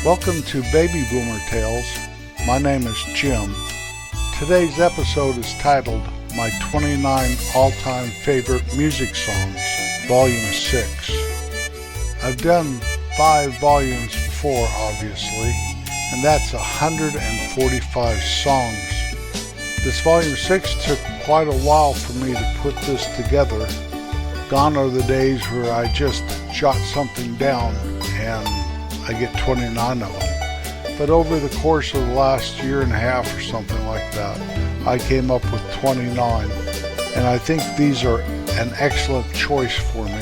Welcome to Baby Boomer Tales. My name is Jim. Today's episode is titled My 29 All-Time Favorite Music Songs, Volume 6. I've done 5 volumes before, obviously, and that's 145 songs. This Volume 6 took quite a while for me to put this together. Gone are the days where I just jot something down and I get 29 of them. But over the course of the last year and a half or something like that, I came up with 29. And I think these are an excellent choice for me.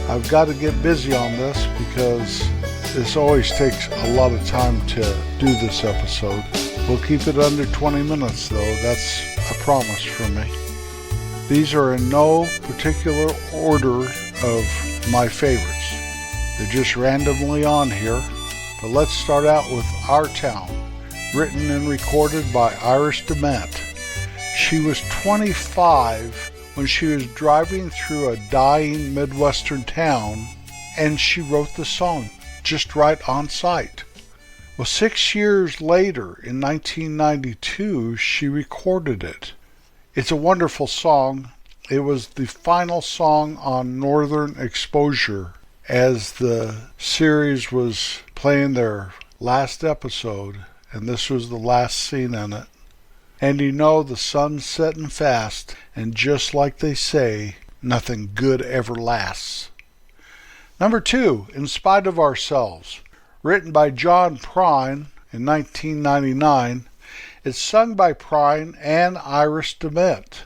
I've got to get busy on this because this always takes a lot of time to do this episode. We'll keep it under 20 minutes though, that's a promise from me. These are in no particular order of my favorites. They're just randomly on here, but let's start out with Our Town, written and recorded by Iris DeMent. She was 25 when she was driving through a dying Midwestern town, and she wrote the song just right on site. Well, 6 years later, in 1992, she recorded it. It's a wonderful song. It was the final song on Northern Exposure as the series was playing their last episode, and this was the last scene in it. And you know the sun's setting fast, and just like they say, nothing good ever lasts. Number 2, In Spite of Ourselves, written by John Prine in 1999. It's sung by Prine and Iris DeMent.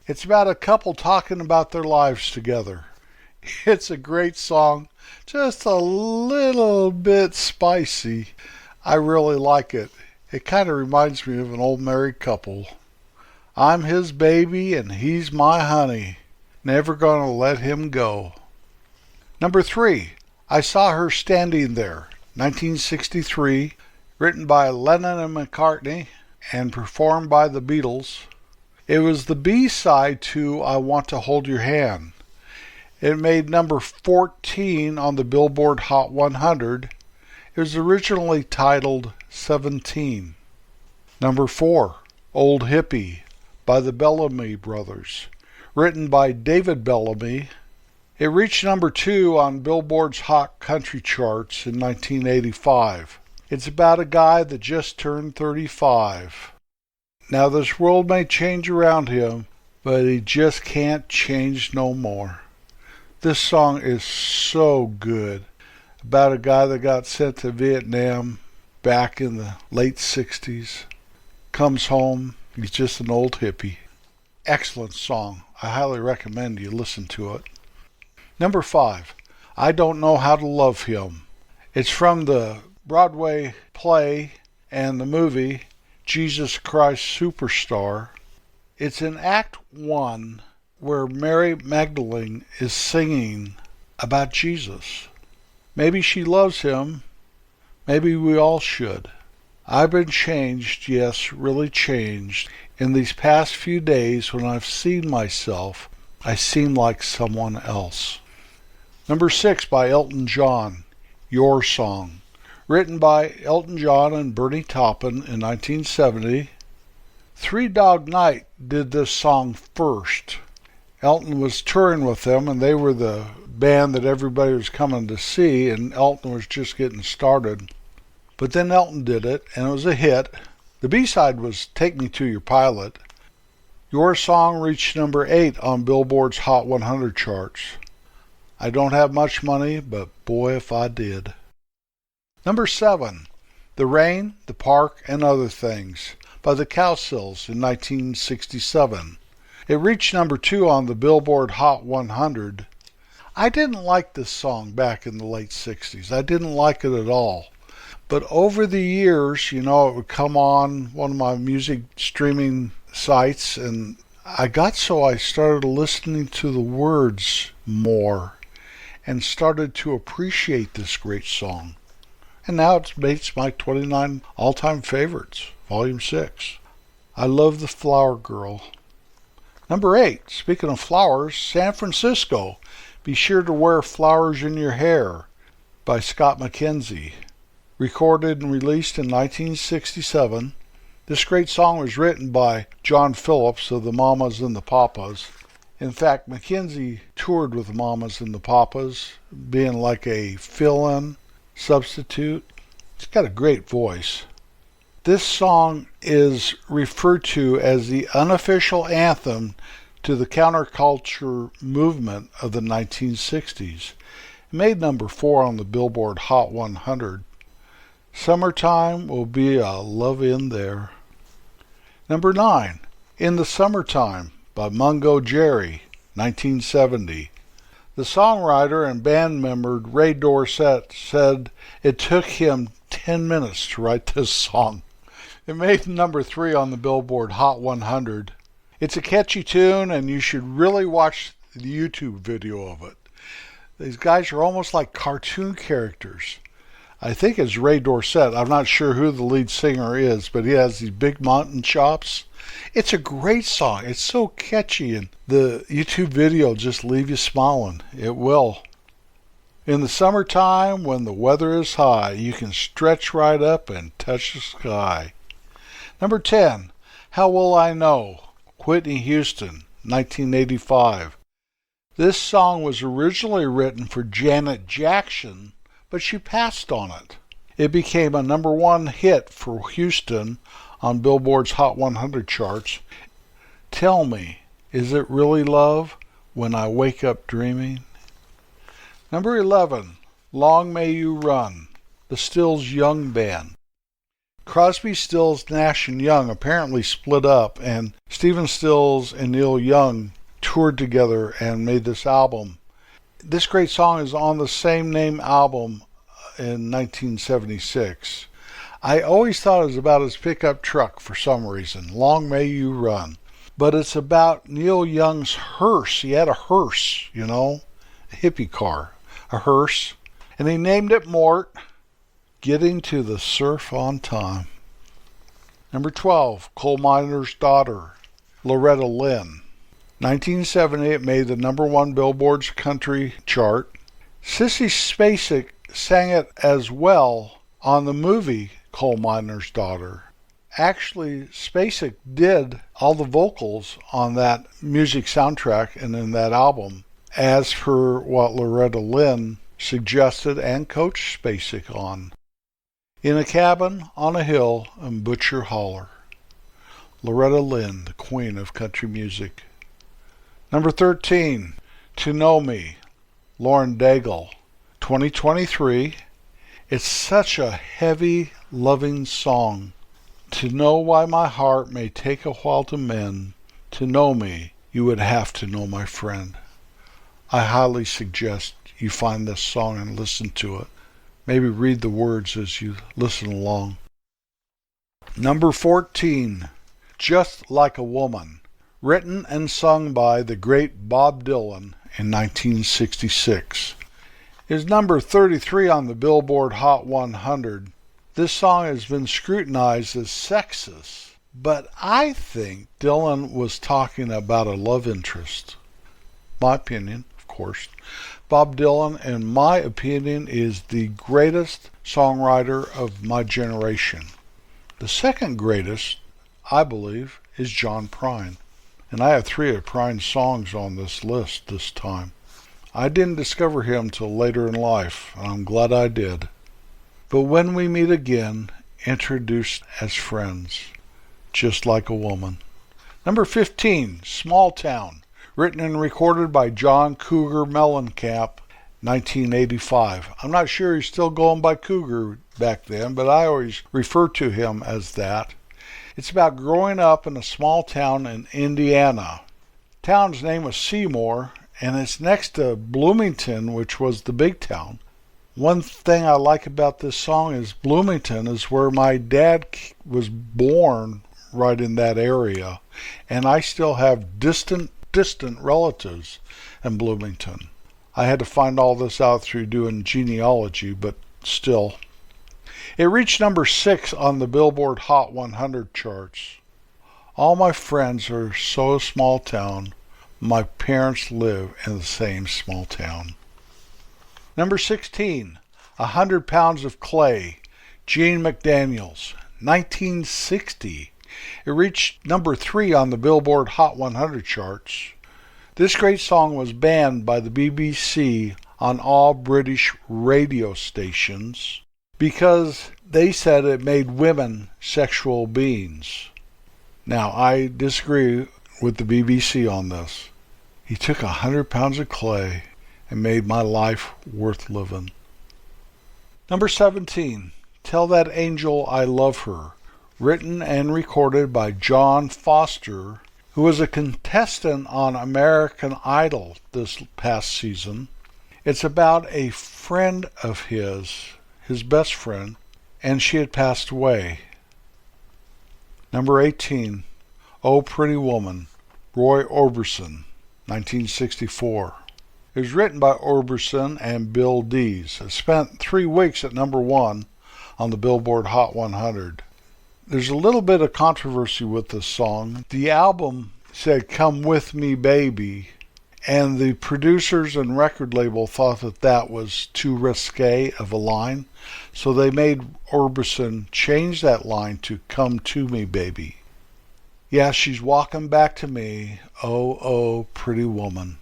It's about a couple talking about their lives together. It's a great song, just a little bit spicy. I really like it. It kind of reminds me of an old married couple. I'm his baby and he's my honey. Never gonna let him go. Number 3, I Saw Her Standing There, 1963, written by Lennon and McCartney and performed by the Beatles. It was the B-side to I Want to Hold Your Hand. It made number 14 on the Billboard Hot 100. It was originally titled 17. Number 4, Old Hippie by the Bellamy Brothers, written by David Bellamy. It reached number 2 on Billboard's Hot Country charts in 1985. It's about a guy that just turned 35. Now this world may change around him, but he just can't change no more. This song is so good. About a guy that got sent to Vietnam back in the late 60s. Comes home, he's just an old hippie. Excellent song. I highly recommend you listen to it. Number 5, I Don't Know How to Love Him. It's from the Broadway play and the movie Jesus Christ Superstar. It's in Act 1 where Mary Magdalene is singing about Jesus. Maybe she loves him. Maybe we all should. I've been changed, yes, really changed. In these past few days when I've seen myself, I seem like someone else. Number 6 by Elton John, Your Song. Written by Elton John and Bernie Taupin in 1970. Three Dog Night did this song first. Elton was touring with them, and they were the band that everybody was coming to see, and Elton was just getting started. But then Elton did it, and it was a hit. The B-side was Take Me to Your Pilot. Your Song reached number 8 on Billboard's Hot 100 charts. I don't have much money, but boy if I did. Number 7, The Rain, the Park, and Other Things by the Cowsills in 1967. It reached number 2 on the Billboard Hot 100. I didn't like this song back in the late 60s. I didn't like it at all. But over the years, it would come on one of my music streaming sites, and I started listening to the words more and started to appreciate this great song. And now it's my 29 all-time favorites, Volume 6. I Love the Flower Girl. Number 8, speaking of flowers, San Francisco, Be Sure to Wear Flowers in Your Hair by Scott McKenzie. recorded and released in 1967. This great song was written by John Phillips of the Mamas and the Papas. In fact, McKenzie toured with the Mamas and the Papas, being like a fill-in substitute. He's got a great voice. This song is referred to as the unofficial anthem to the counterculture movement of the 1960s. It made number 4 on the Billboard Hot 100. Summertime Will Be a Love in There. Number 9, In the Summertime by Mungo Jerry, 1970. The songwriter and band member Ray Dorset said it took him 10 minutes to write this song. It made number 3 on the Billboard Hot 100. It's a catchy tune, and you should really watch the YouTube video of it. These guys are almost like cartoon characters. I think it's Ray Dorset. I'm not sure who the lead singer is, but he has these big mountain chops. It's a great song. It's so catchy, and the YouTube video will just leave you smiling. It will. In the summertime, when the weather is high, you can stretch right up and touch the sky. Number 10, How Will I Know? Whitney Houston, 1985. This song was originally written for Janet Jackson, but she passed on it. It became a number 1 hit for Houston on Billboard's Hot 100 charts. Tell me, is it really love when I wake up dreaming? Number 11, Long May You Run, the Stills Young Band. Crosby, Stills, Nash & Young apparently split up, and Stephen Stills and Neil Young toured together and made this album. This great song is on the same name album in 1976. I always thought it was about his pickup truck for some reason, Long May You Run. But it's about Neil Young's hearse. He had a hearse, a hippie car, a hearse. And he named it Mort, Getting to the Surf on Time. Number 12, Coal Miner's Daughter, Loretta Lynn. 1970, it made the number 1 Billboard's country chart. Sissy Spacek sang it as well on the movie Coal Miner's Daughter. Actually, Spacek did all the vocals on that music soundtrack and in that album, as per what Loretta Lynn suggested and coached Spacek on. In a Cabin on a Hill in Butcher Holler. Loretta Lynn, the queen of country music. Number 13, To Know Me, Lauren Daigle, 2023. It's such a heavy, loving song. To know why my heart may take a while to mend, to know me, you would have to know my friend. I highly suggest you find this song and listen to it. Maybe read the words as you listen along. Number 14, Just Like a Woman, written and sung by the great Bob Dylan in 1966. Is number 33 on the Billboard Hot 100. This song has been scrutinized as sexist, but I think Dylan was talking about a love interest. My opinion, of course. Bob Dylan, in my opinion, is the greatest songwriter of my generation. The second greatest, I believe, is John Prine. And I have 3 of Prine's songs on this list this time. I didn't discover him till later in life, and I'm glad I did. But when we meet again, introduced as friends, just like a woman. Number 15, Small Town, written and recorded by John Cougar Mellencamp, 1985. I'm not sure he's still going by Cougar back then, but I always refer to him as that. It's about growing up in a small town in Indiana. The town's name was Seymour, and it's next to Bloomington, which was the big town. One thing I like about this song is Bloomington is where my dad was born, right in that area, and I still have distant relatives in Bloomington. I had to find all this out through doing genealogy, but still. It reached number 6 on the Billboard Hot 100 charts. All my friends are so small town. My parents live in the same small town. Number 16, 100 Pounds of Clay, Gene McDaniels, 1960. It reached number 3 on the Billboard Hot 100 charts. This great song was banned by the BBC on all British radio stations because they said it made women sexual beings. Now, I disagree with the BBC on this. He took 100 pounds of clay and made my life worth living. Number 17, Tell That Angel I Love Her, written and recorded by John Foster, who was a contestant on American Idol this past season. It's about a friend of his best friend, and she had passed away. Number 18, Oh Pretty Woman, Roy Orbison, 1964. It was written by Orbison and Bill Dees. It spent 3 weeks at number 1 on the Billboard Hot 100. There's a little bit of controversy with this song. The album said, Come With Me Baby, and the producers and record label thought that that was too risque of a line, so they made Orbison change that line to Come To Me Baby. Yeah, she's walking back to me, oh, oh, pretty woman.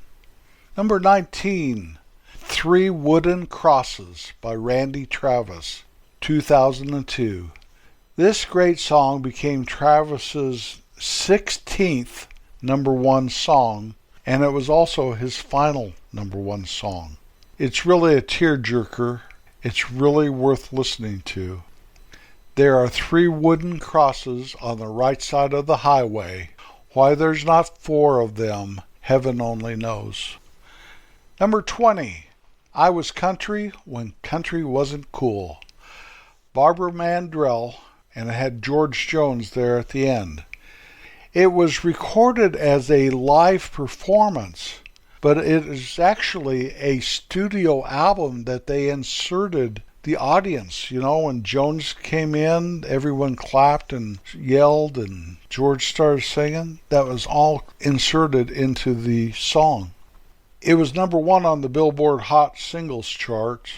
Number 19, Three Wooden Crosses by Randy Travis, 2002. This great song became Travis's 16th number 1 song, and it was also his final number 1 song. It's really a tearjerker. It's really worth listening to. There are 3 wooden crosses on the right side of the highway. Why there's not 4 of them, heaven only knows. Number 20, I Was Country When Country Wasn't Cool. Barbara Mandrell, and it had George Jones there at the end. It was recorded as a live performance, but it is actually a studio album that they inserted the audience. You know, when Jones came in, everyone clapped and yelled, and George started singing. That was all inserted into the song. It was number 1 on the Billboard Hot Singles charts.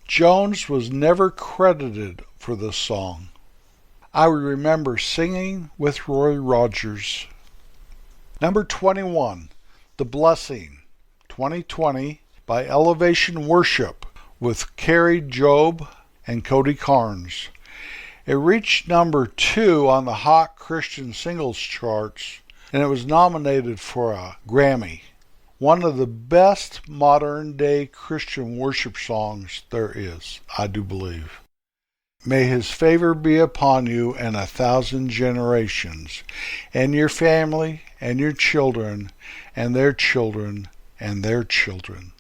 Jones was never credited for this song. I remember singing with Roy Rogers. Number 21, The Blessing, 2020, by Elevation Worship with Carrie Job and Cody Carnes. It reached number 2 on the Hot Christian Singles charts, and it was nominated for a Grammy. One of the best modern-day Christian worship songs there is, I do believe. May his favor be upon you and 1,000 generations, and your family, and your children, and their children, and their children.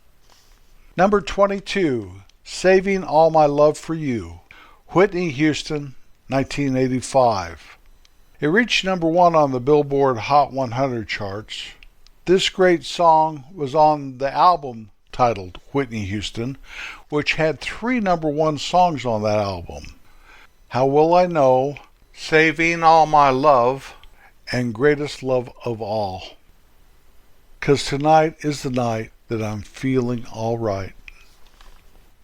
Number 22, Saving All My Love for You, Whitney Houston, 1985. It reached number 1 on the Billboard Hot 100 charts. This great song was on the album titled Whitney Houston, which had 3 number 1 songs on that album. How Will I Know, Saving All My Love, and Greatest Love of All. 'Cause tonight is the night that I'm feeling all right.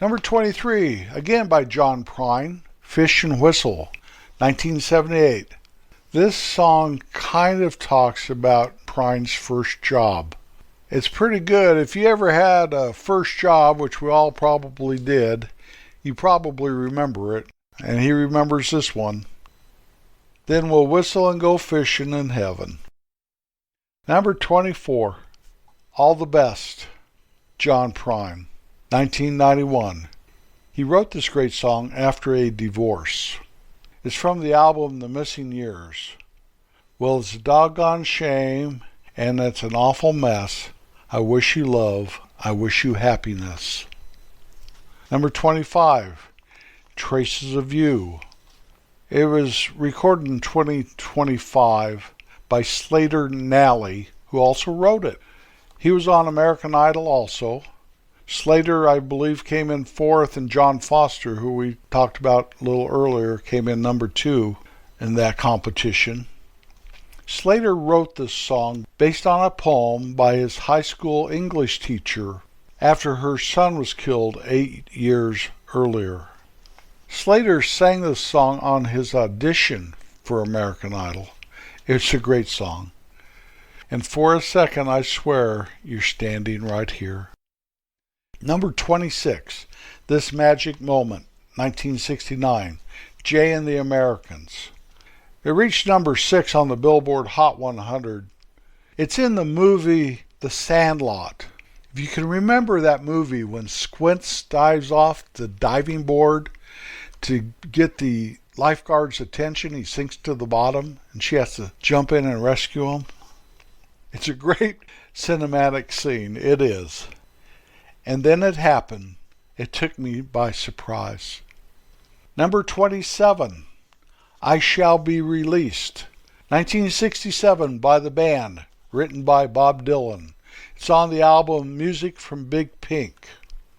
Number 23, again by John Prine, Fish and Whistle, 1978. This song kind of talks about Prine's first job. It's pretty good. If you ever had a first job, which we all probably did, you probably remember it, and he remembers this one. Then we'll whistle and go fishing in heaven. Number 24, All the Best, John Prine, 1991. He wrote this great song after a divorce. It's from the album The Missing Years. Well, it's a doggone shame, and it's an awful mess. I wish you love, I wish you happiness. Number 25, Traces of You. It was recorded in 2025 by Slater Nally, who also wrote it. He was on American Idol also. Slater, I believe, came in 4th, and John Foster, who we talked about a little earlier, came in number 2 in that competition. Slater wrote this song based on a poem by his high school English teacher after her son was killed 8 years earlier. Slater sang this song on his audition for American Idol. It's a great song. And for a second, I swear, you're standing right here. Number 26, This Magic Moment, 1969, Jay and the Americans. It reached number 6 on the Billboard Hot 100. It's in the movie The Sandlot. If you can remember that movie when Squints dives off the diving board to get the lifeguard's attention, he sinks to the bottom and she has to jump in and rescue him. It's a great cinematic scene. It is. And then it happened. It took me by surprise. Number 27, I Shall Be Released. 1967 by the band, written by Bob Dylan. It's on the album Music from Big Pink.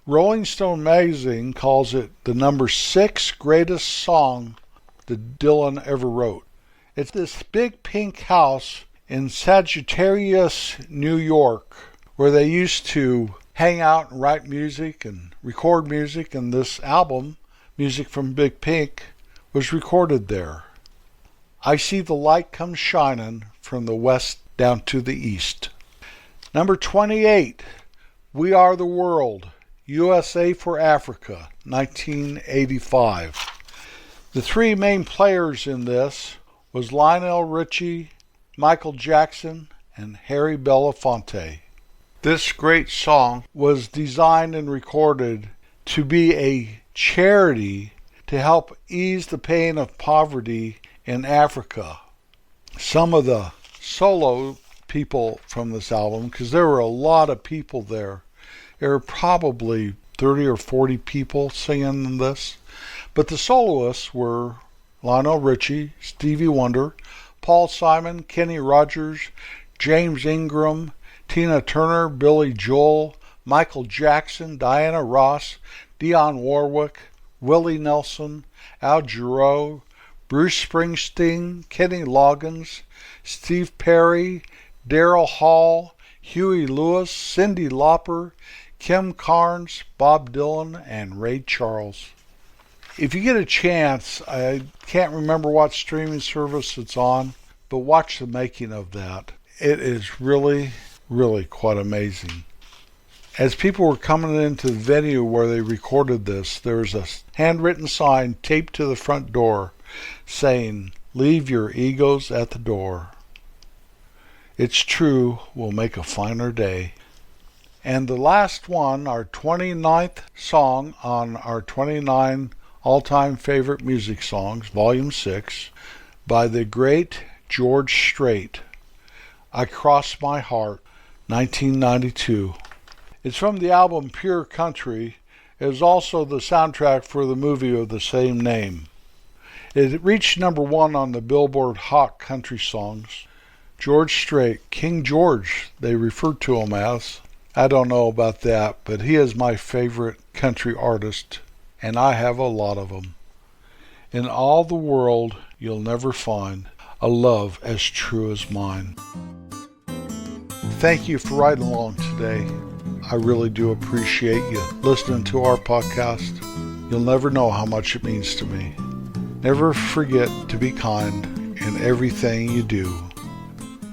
Rolling Stone magazine calls it the number 6 greatest song that Dylan ever wrote. It's this big pink house in Sagittarius, New York, where they used to hang out and write music and record music, and this album, Music from Big Pink, was recorded there. I see the light come shining from the west down to the east. Number 28, We Are the World, USA for Africa, 1985. The three main players in this was Lionel Richie, Michael Jackson, and Harry Belafonte. This great song was designed and recorded to be a charity to help ease the pain of poverty in Africa. Some of the solo people from this album, because there were a lot of people there. There were probably 30 or 40 people singing this. But the soloists were Lionel Richie, Stevie Wonder, Paul Simon, Kenny Rogers, James Ingram, Tina Turner, Billy Joel, Michael Jackson, Diana Ross, Dionne Warwick, Willie Nelson, Al Jarreau, Bruce Springsteen, Kenny Loggins, Steve Perry, Daryl Hall, Huey Lewis, Cyndi Lauper, Kim Carnes, Bob Dylan, and Ray Charles. If you get a chance, I can't remember what streaming service it's on, but watch the making of that. It is really quite amazing. As people were coming into the venue where they recorded this, there was a handwritten sign taped to the front door saying, "Leave your egos at the door. It's true, we'll make a finer day." And the last one, our 29th song on our 29 all-time favorite music songs, Volume 6, by the great George Strait, I Cross My Heart, 1992. It's from the album Pure Country. It is also the soundtrack for the movie of the same name. It reached number 1 on the Billboard Hot Country Songs. George Strait, King George, they referred to him as. I don't know about that, but he is my favorite country artist, and I have a lot of them. In all the world, you'll never find a love as true as mine. Thank you for riding along today. I really do appreciate you listening to our podcast. You'll never know how much it means to me. Never forget to be kind in everything you do.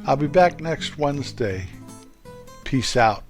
I'll be back next Wednesday. Peace out.